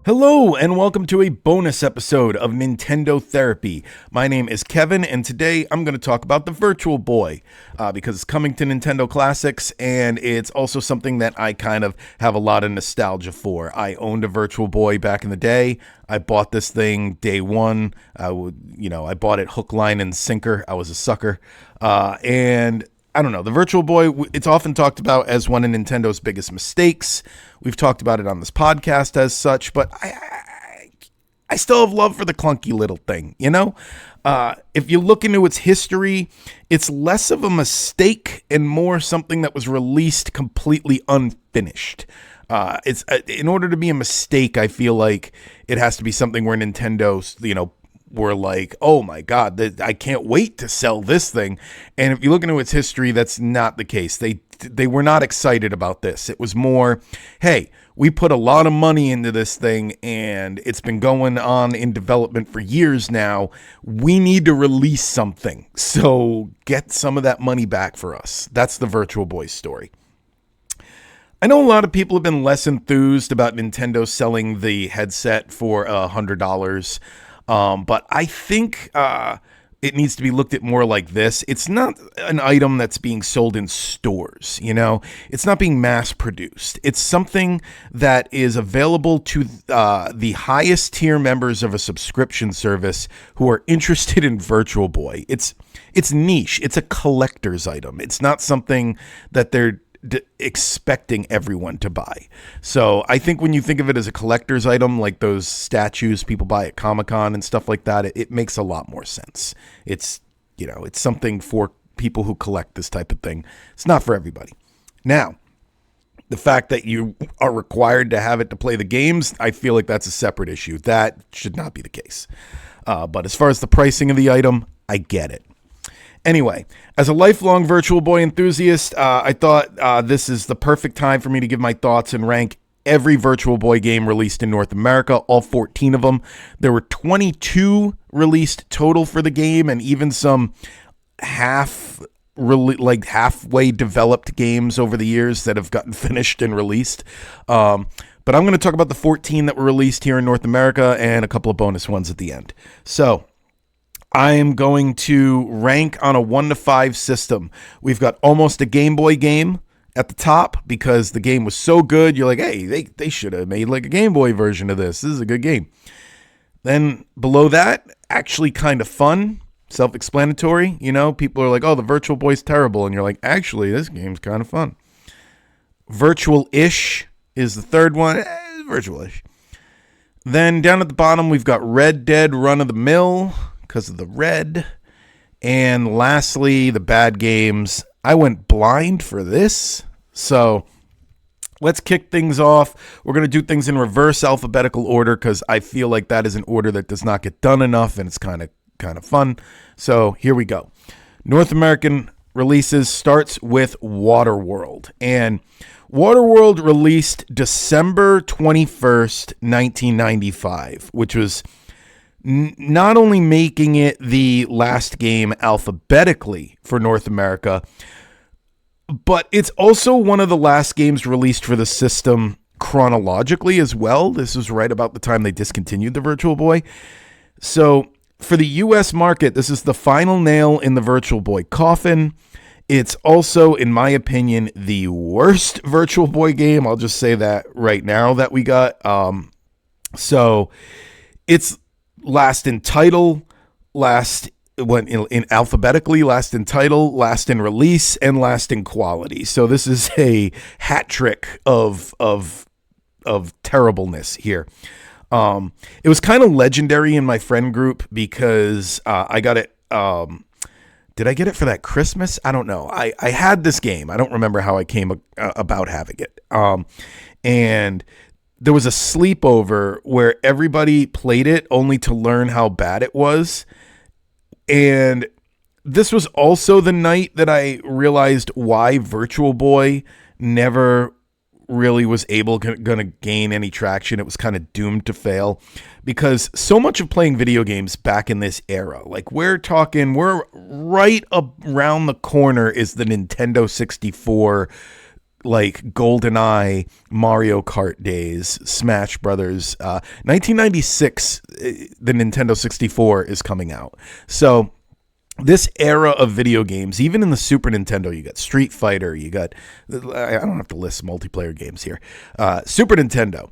Hello, and welcome to a bonus episode of Nintendo Therapy. My name is Kevin, and today I'm going to talk about the Virtual Boy because it's coming to Nintendo Classics, and it's also something that I kind of have a lot of nostalgia for. I owned a Virtual Boy back in the day. I bought this thing day one. I bought it hook, line, and sinker. I was a sucker, and I don't know. The Virtual Boy, it's often talked about as one of Nintendo's biggest mistakes. We've talked about it on this podcast as such, but I still have love for the clunky little thing, you know? If you look into its history, it's less of a mistake and more something that was released completely unfinished. It's in order to be a mistake, I feel like it has to be something where Nintendo's, were like, oh my God, I can't wait to sell this thing. And if you look into its history, that's not the case. They were not excited about this. It was more, hey, we put a lot of money into this thing and it's been going on in development for years now. We need to release something. So get some of that money back for us. That's the Virtual Boy story. I know a lot of people have been less enthused about Nintendo selling the headset for $100. But I think it needs to be looked at more like this. It's not an item that's being sold in stores, It's not being mass produced. It's something that is available to the highest tier members of a subscription service who are interested in Virtual Boy. It's niche. It's a collector's item. It's not something that they're expecting everyone to buy. So I think when you think of it as a collector's item, like those statues people buy at Comic-Con and stuff like that, it makes a lot more sense. It's something for people who collect this type of thing. It's not for everybody. Now, the fact that you are required to have it to play the games, I feel like that's a separate issue. That should not be the case. But as far as the pricing of the item, I get it. Anyway, as a lifelong Virtual Boy enthusiast, I thought this is the perfect time for me to give my thoughts and rank every Virtual Boy game released in North America, all 14 of them. There were 22 released total for the game, and even some halfway developed games over the years that have gotten finished and released. But I'm going to talk about the 14 that were released here in North America and a couple of bonus ones at the end. So I am going to rank on a 1 to 5 system. We've got Almost a Game Boy game at the top because the game was so good. You're like, hey, they should have made like a Game Boy version of this. This is a good game. Then below that, actually kind of fun, self-explanatory. People are like, oh, the Virtual Boy's terrible. And you're like, actually, this game's kind of fun. Virtual-ish is the third one. Virtual-ish. Then down at the bottom, we've got Red Dead Run-of-the-Mill, because of the red. And lastly, the bad games. I went blind for this. So let's kick things off. We're going to do things in reverse alphabetical order because I feel like that is an order that does not get done enough and it's kind of fun. So here we go. North American releases starts with Waterworld. And Waterworld released December 21st, 1995, which was not only making it the last game alphabetically for North America, but it's also one of the last games released for the system chronologically as well. This is right about the time they discontinued the Virtual Boy. So for the US market, this is the final nail in the Virtual Boy coffin. It's also, in my opinion, the worst Virtual Boy game. I'll just say that right now that we got. So it's last in title, last in alphabetically, last in title, last in release, and last in quality. So this is a hat trick of terribleness here. It was kind of legendary in my friend group because I got it. Did I get it for that Christmas? I don't know. I had this game. I don't remember how I came about having it. And there was a sleepover where everybody played it only to learn how bad it was. And this was also the night that I realized why Virtual Boy never really was going to gain any traction. It was kind of doomed to fail because so much of playing video games back in this era, like we're right around the corner is the Nintendo 64 like GoldenEye, Mario Kart days, Smash Brothers. 1996, the Nintendo 64 is coming out. So this era of video games, even in the Super Nintendo, you got Street Fighter, you got, I don't have to list multiplayer games here. Super Nintendo.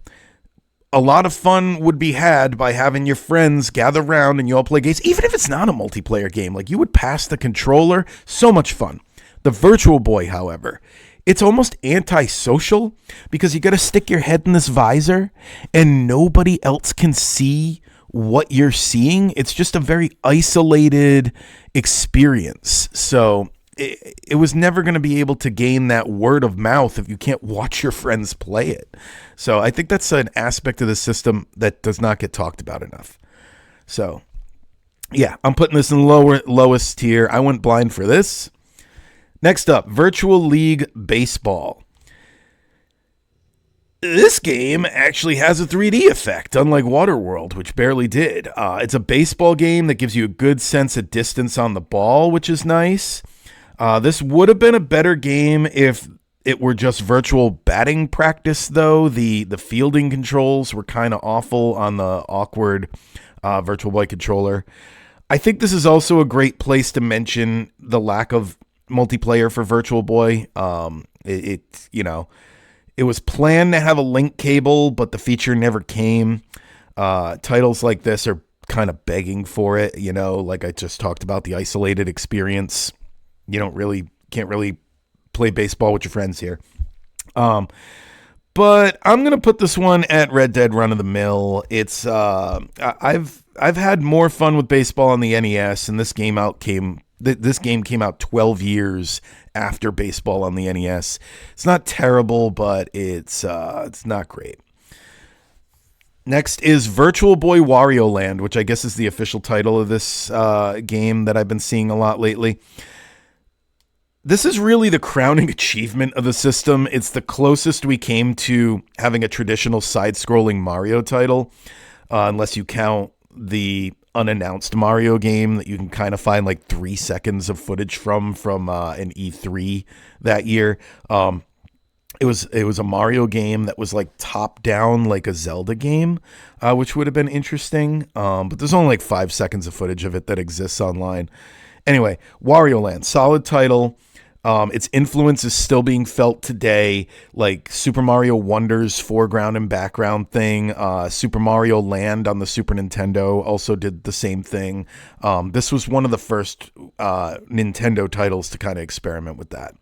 A lot of fun would be had by having your friends gather around and you all play games, even if it's not a multiplayer game. Like, you would pass the controller. So much fun. The Virtual Boy, however, it's almost antisocial because you got to stick your head in this visor and nobody else can see what you're seeing. It's just a very isolated experience. So it was never going to be able to gain that word of mouth if you can't watch your friends play it. So I think that's an aspect of the system that does not get talked about enough. So yeah, I'm putting this in lowest tier. I went blind for this. Next up, Virtual League Baseball. This game actually has a 3D effect, unlike Waterworld, which barely did. It's a baseball game that gives you a good sense of distance on the ball, which is nice. This would have been a better game if it were just virtual batting practice, though. The fielding controls were kind of awful on the awkward Virtual Boy controller. I think this is also a great place to mention the lack of multiplayer for Virtual Boy. It was planned to have a link cable, but the feature never came. Titles like this are kind of begging for it, like I just talked about, the isolated experience. You can't really play baseball with your friends here. But I'm going to put this one at Red Dead Run of the Mill. It's I've had more fun with baseball on the NES, and this game came out 12 years after baseball on the NES. It's not terrible, but it's not great. Next is Virtual Boy Wario Land, which I guess is the official title of this game that I've been seeing a lot lately. This is really the crowning achievement of the system. It's the closest we came to having a traditional side-scrolling Mario title, unless you count the unannounced Mario game that you can kind of find like 3 seconds of footage from an E3 that year. It was a Mario game that was like top down, like a Zelda game, which would have been interesting. But there's only like 5 seconds of footage of it that exists online. Anyway, Wario Land, solid title. Its influence is still being felt today, like Super Mario Wonder's foreground and background thing. Super Mario Land on the Super Nintendo also did the same thing. This was one of the first Nintendo titles to kind of experiment with that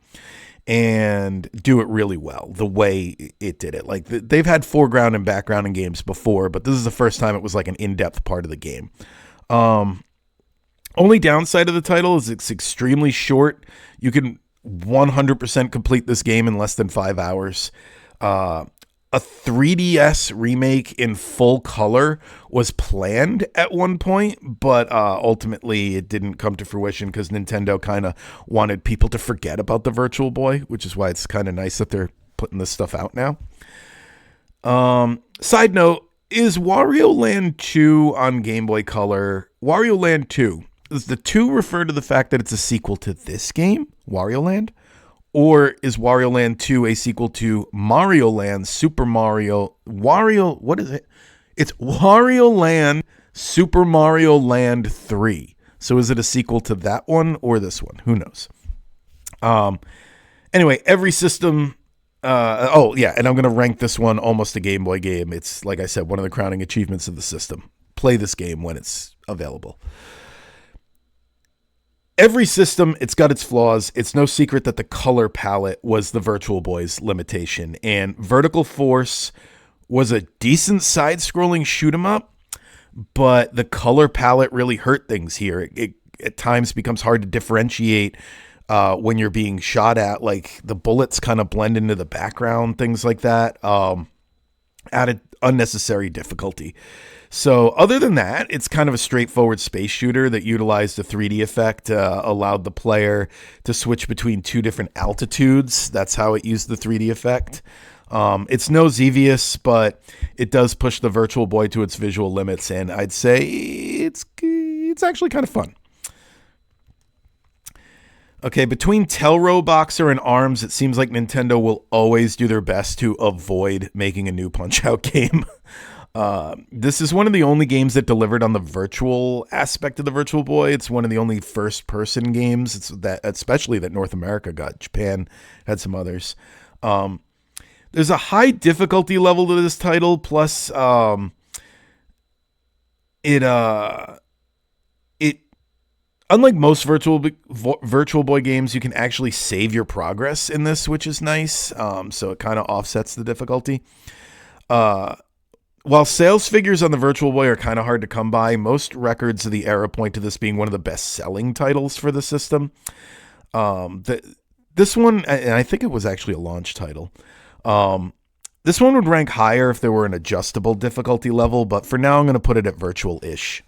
and do it really well, the way it did it. Like, they've had foreground and background in games before, but this is the first time it was like an in-depth part of the game. Only downside of the title is it's extremely short. You can 100% complete this game in less than 5 hours. A 3DS remake in full color was planned at one point, but ultimately it didn't come to fruition because Nintendo kind of wanted people to forget about the Virtual Boy, which is why it's kind of nice that they're putting this stuff out now. Side note, is Wario Land 2 on Game Boy Color? Wario Land 2. Does the 2 refer to the fact that it's a sequel to this game, Wario Land? Or is Wario Land 2 a sequel to Mario Land, what is it? It's Wario Land, Super Mario Land 3. So is it a sequel to that one or this one? Who knows? Anyway, every system... and I'm going to rank this one almost a Game Boy game. It's, like I said, one of the crowning achievements of the system. Play this game when it's available. Every system, it's got its flaws. It's no secret that the color palette was the Virtual Boy's limitation. And Vertical Force was a decent side-scrolling shoot-'em-up, but the color palette really hurt things here. It at times becomes hard to differentiate when you're being shot at. Like, the bullets kind of blend into the background, things like that. Added unnecessary difficulty. So other than that, it's kind of a straightforward space shooter that utilized the 3D effect, allowed the player to switch between 2 different altitudes. That's how it used the 3D effect. It's no Xevious, but it does push the Virtual Boy to its visual limits, and I'd say it's actually kind of fun. Okay, between Telro Boxer and ARMS, it seems like Nintendo will always do their best to avoid making a new Punch-Out game. This is one of the only games that delivered on the virtual aspect of the Virtual Boy. It's one of the only first-person games, especially that North America got. Japan had some others. There's a high difficulty level to this title, plus it unlike most Virtual Boy games, you can actually save your progress in this, which is nice. So it kind of offsets the difficulty. While sales figures on the Virtual Boy are kind of hard to come by, most records of the era point to this being one of the best-selling titles for the system. This one, and I think it was actually a launch title. This one would rank higher if there were an adjustable difficulty level, but for now I'm going to put it at virtual-ish.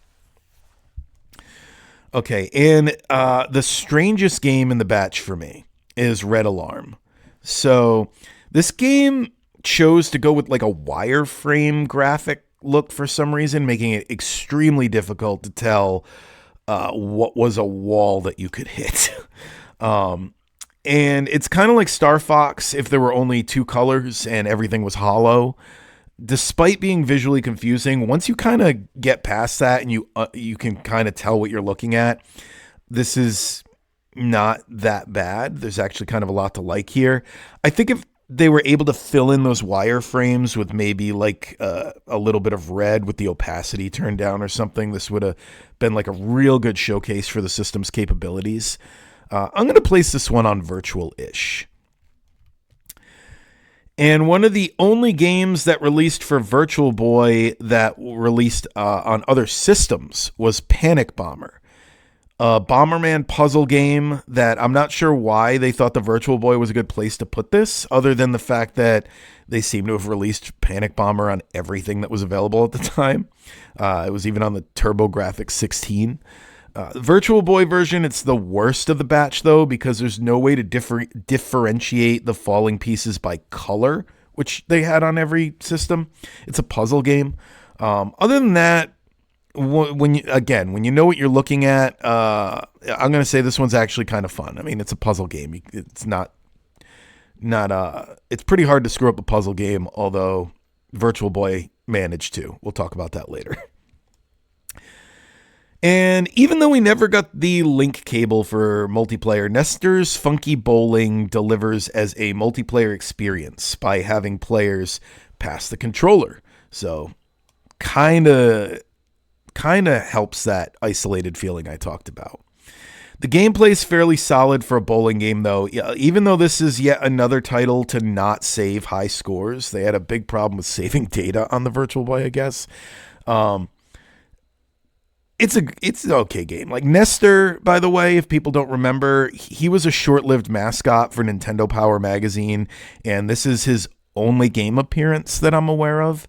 Okay, and the strangest game in the batch for me is Red Alarm. So this game chose to go with like a wireframe graphic look for some reason, making it extremely difficult to tell what was a wall that you could hit. And it's kind of like Star Fox if there were only two colors and everything was hollow. Despite being visually confusing, once you kind of get past that and you can kind of tell what you're looking at, this is not that bad. There's actually kind of a lot to like here. I think if they were able to fill in those wireframes with maybe like a little bit of red with the opacity turned down or something, this would have been like a real good showcase for the system's capabilities. I'm going to place this one on virtual-ish. And one of the only games that released for Virtual Boy that released on other systems was Panic Bomber, a Bomberman puzzle game that I'm not sure why they thought the Virtual Boy was a good place to put this, other than the fact that they seem to have released Panic Bomber on everything that was available at the time. It was even on the TurboGrafx 16. The Virtual Boy version, it's the worst of the batch, though, because there's no way to differentiate the falling pieces by color, which they had on every system. It's a puzzle game. Other than that, when you know what you're looking at, I'm going to say this one's actually kind of fun. I mean, it's a puzzle game. It's it's pretty hard to screw up a puzzle game, although Virtual Boy managed to. We'll talk about that later. And even though we never got the link cable for multiplayer, Nestor's Funky Bowling delivers as a multiplayer experience by having players pass the controller. So kind of helps that isolated feeling I talked about. The gameplay is fairly solid for a bowling game, though. Even though this is yet another title to not save high scores, they had a big problem with saving data on the Virtual Boy, I guess. It's an okay game. Like Nestor, by the way, if people don't remember, he was a short-lived mascot for Nintendo Power Magazine, and this is his only game appearance that I'm aware of.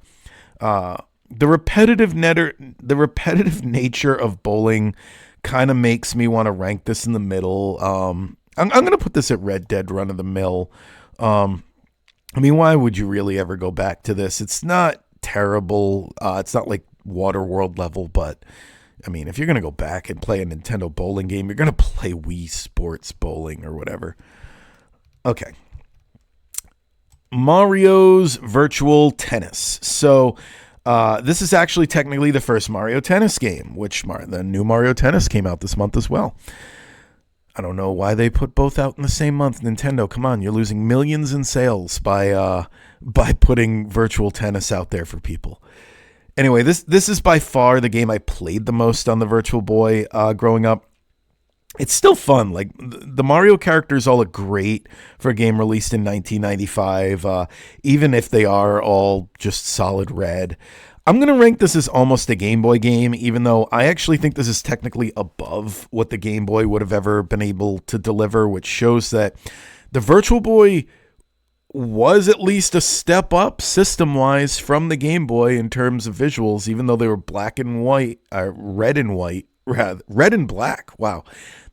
The repetitive nature of bowling kind of makes me want to rank this in the middle. I'm going to put this at Red Dead Run of the Mill. I mean, why would you really ever go back to this? It's not terrible. It's not like Waterworld level, but I mean, if you're going to go back and play a Nintendo bowling game, you're going to play Wii Sports Bowling or whatever. Okay. Mario's Virtual Tennis. So this is actually technically the first Mario Tennis game, which the new Mario Tennis came out this month as well. I don't know why they put both out in the same month. Nintendo, come on, you're losing millions in sales by putting Virtual Tennis out there for people. Anyway, this is by far the game I played the most on the Virtual Boy growing up. It's still fun. Like the Mario characters all look great for a game released in 1995, even if they are all just solid red. I'm going to rank this as almost a Game Boy game, even though I actually think this is technically above what the Game Boy would have ever been able to deliver, which shows that the Virtual Boy was at least a step up system-wise from the Game Boy in terms of visuals, even though they were red and black. Wow.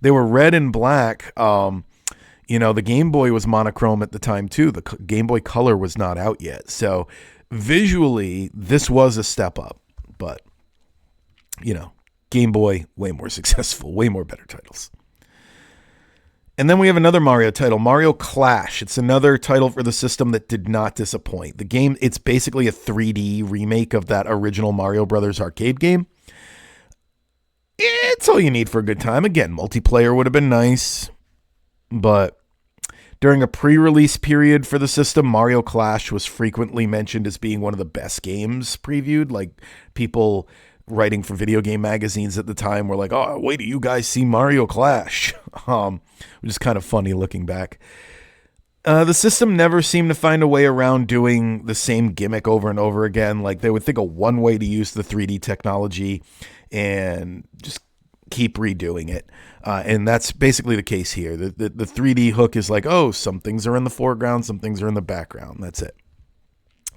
They were red and black. The Game Boy was monochrome at the time too. The Game Boy Color was not out yet. So visually, this was a step up, but Game Boy, way more successful, way more better titles. And then we have another Mario title, Mario Clash. It's another title for the system that did not disappoint. The game, it's basically a 3D remake of that original Mario Brothers arcade game. It's all you need for a good time. Again, multiplayer would have been nice, but during a pre-release period for the system, Mario Clash was frequently mentioned as being one of the best games previewed. Like, people writing for video game magazines at the time were like, oh, wait till you guys see Mario Clash. Which is kind of funny looking back. The system never seemed to find a way around doing the same gimmick over and over again. Like, they would think of one way to use the 3D technology and just keep redoing it. And that's basically the case here. The 3D hook is like, oh, some things are in the foreground, some things are in the background. That's it.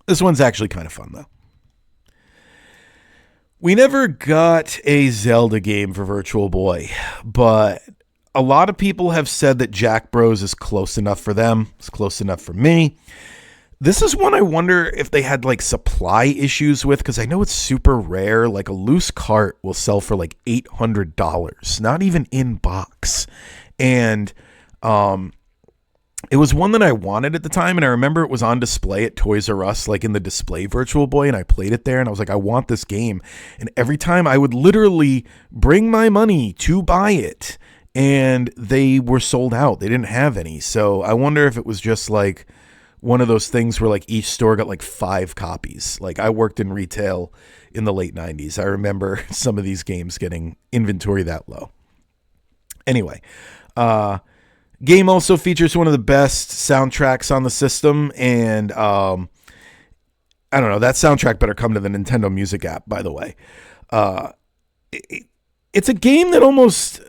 This one's actually kind of fun, though. We never got a Zelda game for Virtual Boy, but a lot of people have said that Jack Bros is close enough for them. It's close enough for me. This is one I wonder if they had like supply issues with, because I know it's super rare. Like, a loose cart will sell for like $800, not even in box. And it was one that I wanted at the time, and I remember it was on display at Toys R Us, like in the display Virtual Boy, and I played it there, and I was like, I want this game. And every time I would literally bring my money to buy it, and they were sold out. They didn't have any. So I wonder if it was just like one of those things where like each store got like 5 copies. Like, I worked in retail in the late 90s. I remember some of these games getting inventory that low. Anyway, game also features one of the best soundtracks on the system, and I don't know, that soundtrack better come to the Nintendo Music app, by the way. It's a game that almost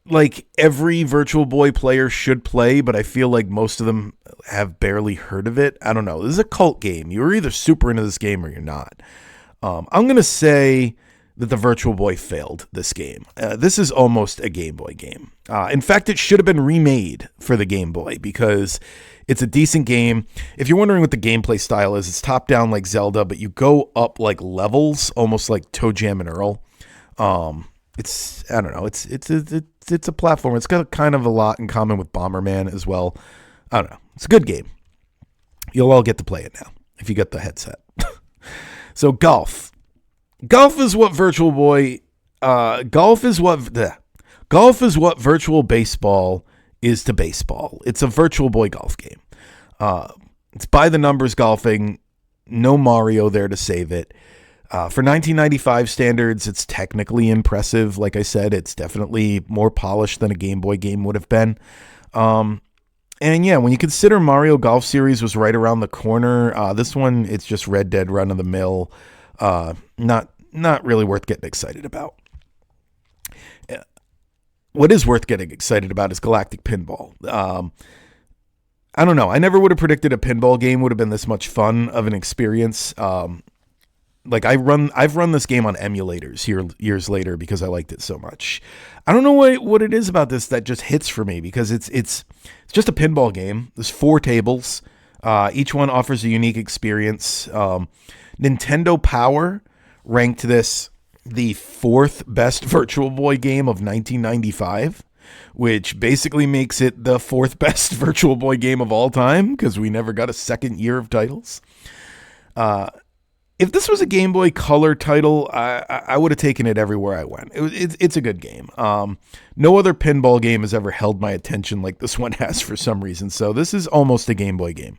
like every Virtual Boy player should play, but I feel like most of them have barely heard of it. I don't know. This is a cult game. You're either super into this game or you're not. I'm going to say that the Virtual Boy failed this game. This is almost a Game Boy game. In fact, it should have been remade for the Game Boy, because it's a decent game. If you're wondering what the gameplay style is, it's top-down like Zelda, but you go up like levels, almost like Toe Jam and Earl. It's, I don't know, it's a platform. It's got kind of a lot in common with Bomberman as well. I don't know. It's a good game. You'll all get to play it now if you get the headset. So golf. Golf is what Virtual Boy, golf is what Virtual Baseball is to baseball. It's a Virtual Boy golf game. It's by the numbers golfing. No Mario there to save it. For 1995 standards, it's technically impressive. Like I said, it's definitely more polished than a Game Boy game would have been. And yeah, when you consider Mario Golf Series was right around the corner, this one, it's just Red Dead run-of-the-mill. Not really worth getting excited about. What is worth getting excited about is Galactic Pinball. I don't know. I never would have predicted a pinball game would have been this much fun of an experience. Like, I've run this game on emulators here years later because I liked it so much. I don't know what it is about this that just hits for me, because it's just a pinball game. There's 4 tables. Each one offers a unique experience. Nintendo Power ranked this the 4th best Virtual Boy game of 1995, which basically makes it the 4th best Virtual Boy game of all time, because we never got a second year of titles. If this was a Game Boy Color title, I would have taken it everywhere I went. It's a good game. No other pinball game has ever held my attention like this one has for some reason, so this is almost a Game Boy game.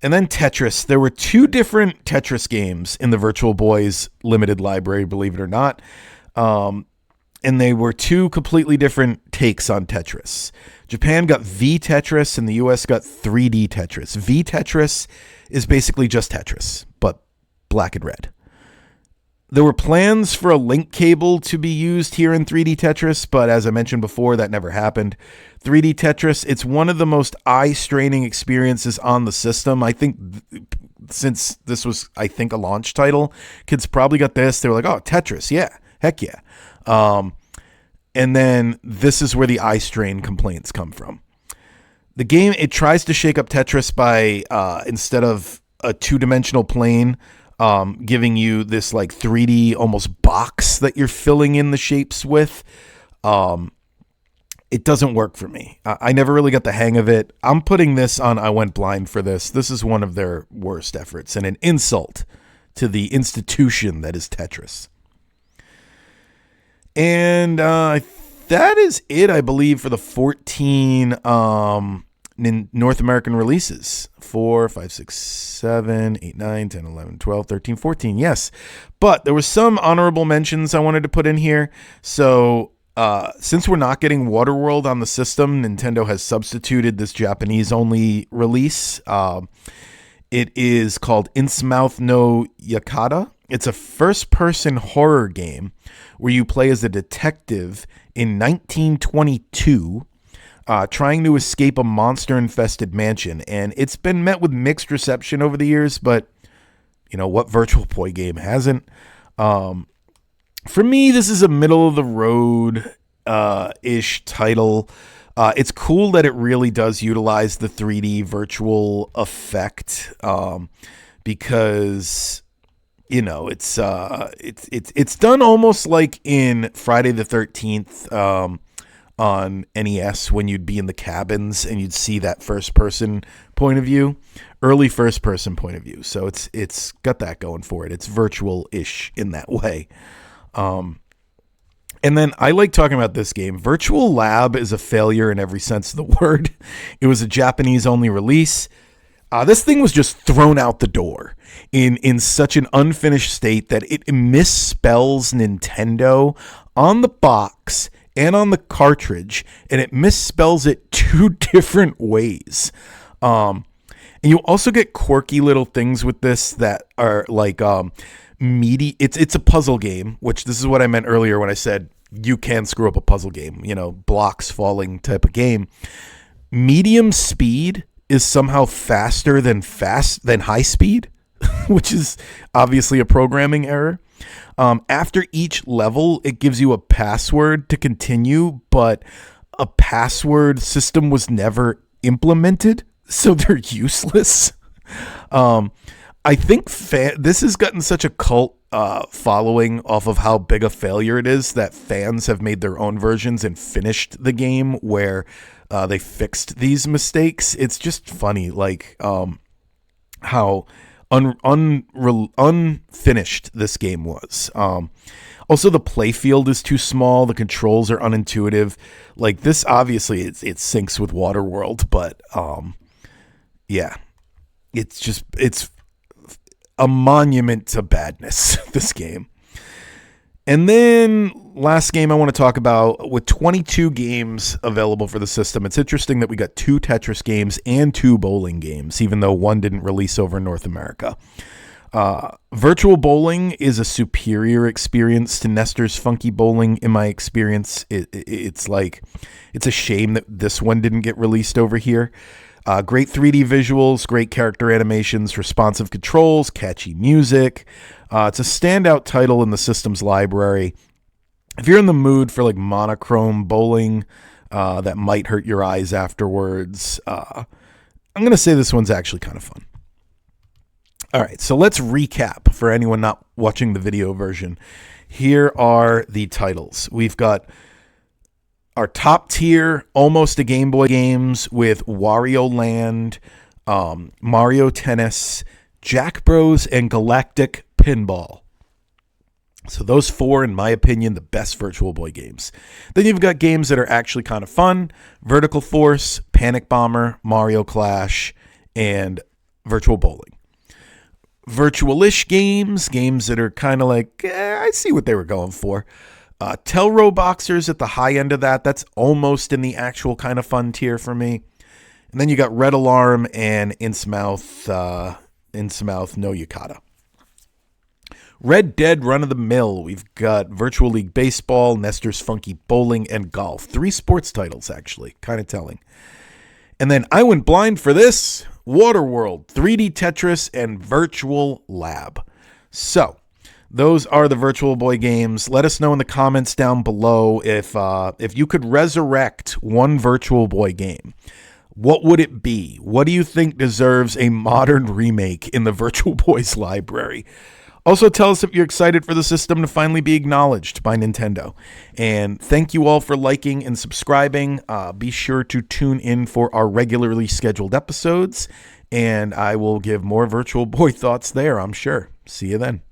And then Tetris. There were 2 different Tetris games in the Virtual Boy's limited library, believe it or not. And they were 2 completely different takes on Tetris. Japan got V Tetris and the US got 3D Tetris. V Tetris is basically just Tetris, but black and red. There were plans for a link cable to be used here in 3D Tetris, but as I mentioned before, that never happened. 3D Tetris, it's one of the most eye-straining experiences on the system. I think since this was, a launch title, kids probably got this. They were like, oh, Tetris, yeah, heck yeah. And then this is where the eye strain complaints come from. The game, it tries to shake up Tetris by, instead of a 2-dimensional plane, giving you this like 3D almost box that you're filling in the shapes with. It doesn't work for me. I never really got the hang of it. I'm putting this on I went blind for this. This is one of their worst efforts and an insult to the institution that is Tetris. And that is it, I believe, for the 14 North American releases. 4, 5, 6, 7, 8, 9, 10, 11, 12, 13, 14. Yes. But there was some honorable mentions I wanted to put in here. So since we're not getting Waterworld on the system, Nintendo has substituted this Japanese-only release. It is called Innsmouth no Yakata. It's a first-person horror game where you play as a detective in 1922 trying to escape a monster-infested mansion. And it's been met with mixed reception over the years, but, you know, what Virtual Boy game hasn't? For me, this is a middle-of-the-road ish title. It's cool that it really does utilize the 3D virtual effect because, you know, it's done almost like in Friday the 13th on NES when you'd be in the cabins and you'd see that first-person point of view, early first-person point of view. So it's got that going for it. It's virtual-ish in that way. And then I like talking about this game. Virtual Lab is a failure in every sense of the word. It was a Japanese-only release. This thing was just thrown out the door in such an unfinished state that it misspells Nintendo on the box and on the cartridge, and it misspells it 2 different ways. And you also get quirky little things with this that are like meaty. It's a puzzle game, which this is what I meant earlier when I said you can screw up a puzzle game, you know, blocks falling type of game. Medium speed is somehow faster than high speed, which is obviously a programming error. After each level, it gives you a password to continue, but a password system was never implemented, so they're useless. I think this has gotten such a cult following off of how big a failure it is that fans have made their own versions and finished the game where they fixed these mistakes. It's just funny, like how unfinished this game was. Also, the playfield is too small. The controls are unintuitive. Like this, obviously, it syncs with Waterworld, but yeah, it's a monument to badness, this game. And then last game I want to talk about, with 22 games available for the system, it's interesting that we got 2 Tetris games and 2 bowling games, even though one didn't release over in North America. Virtual Bowling is a superior experience to Nestor's Funky Bowling, in my experience. It's a shame that this one didn't get released over here. Great 3D visuals, great character animations, responsive controls, catchy music. It's a standout title in the system's library. If you're in the mood for like monochrome bowling that might hurt your eyes afterwards, I'm going to say this one's actually kind of fun. All right, so let's recap for anyone not watching the video version. Here are the titles. We've got our top tier, almost a Game Boy games with Wario Land, Mario Tennis, Jack Bros, and Galactic Pinball. So those 4, in my opinion, the best Virtual Boy games. Then you've got games that are actually kind of fun: Vertical Force, Panic Bomber, Mario Clash, and Virtual Bowling. Virtual-ish games that are kind of like, I see what they were going for. Telro Boxers at the high end of that. That's almost in the actual kind of fun tier for me. And then you got Red Alarm and Innsmouth no Yakata. Red Dead Run-of-the-Mill. We've got Virtual League Baseball, Nestor's Funky Bowling, and Golf. 3 sports titles, actually. Kind of telling. And then I went blind for this: Waterworld, 3D Tetris, and Virtual Lab. So those are the Virtual Boy games. Let us know in the comments down below if you could resurrect one Virtual Boy game. What would it be? What do you think deserves a modern remake in the Virtual Boy's library? Also, tell us if you're excited for the system to finally be acknowledged by Nintendo. And thank you all for liking and subscribing. Be sure to tune in for our regularly scheduled episodes, and I will give more Virtual Boy thoughts there, I'm sure. See you then.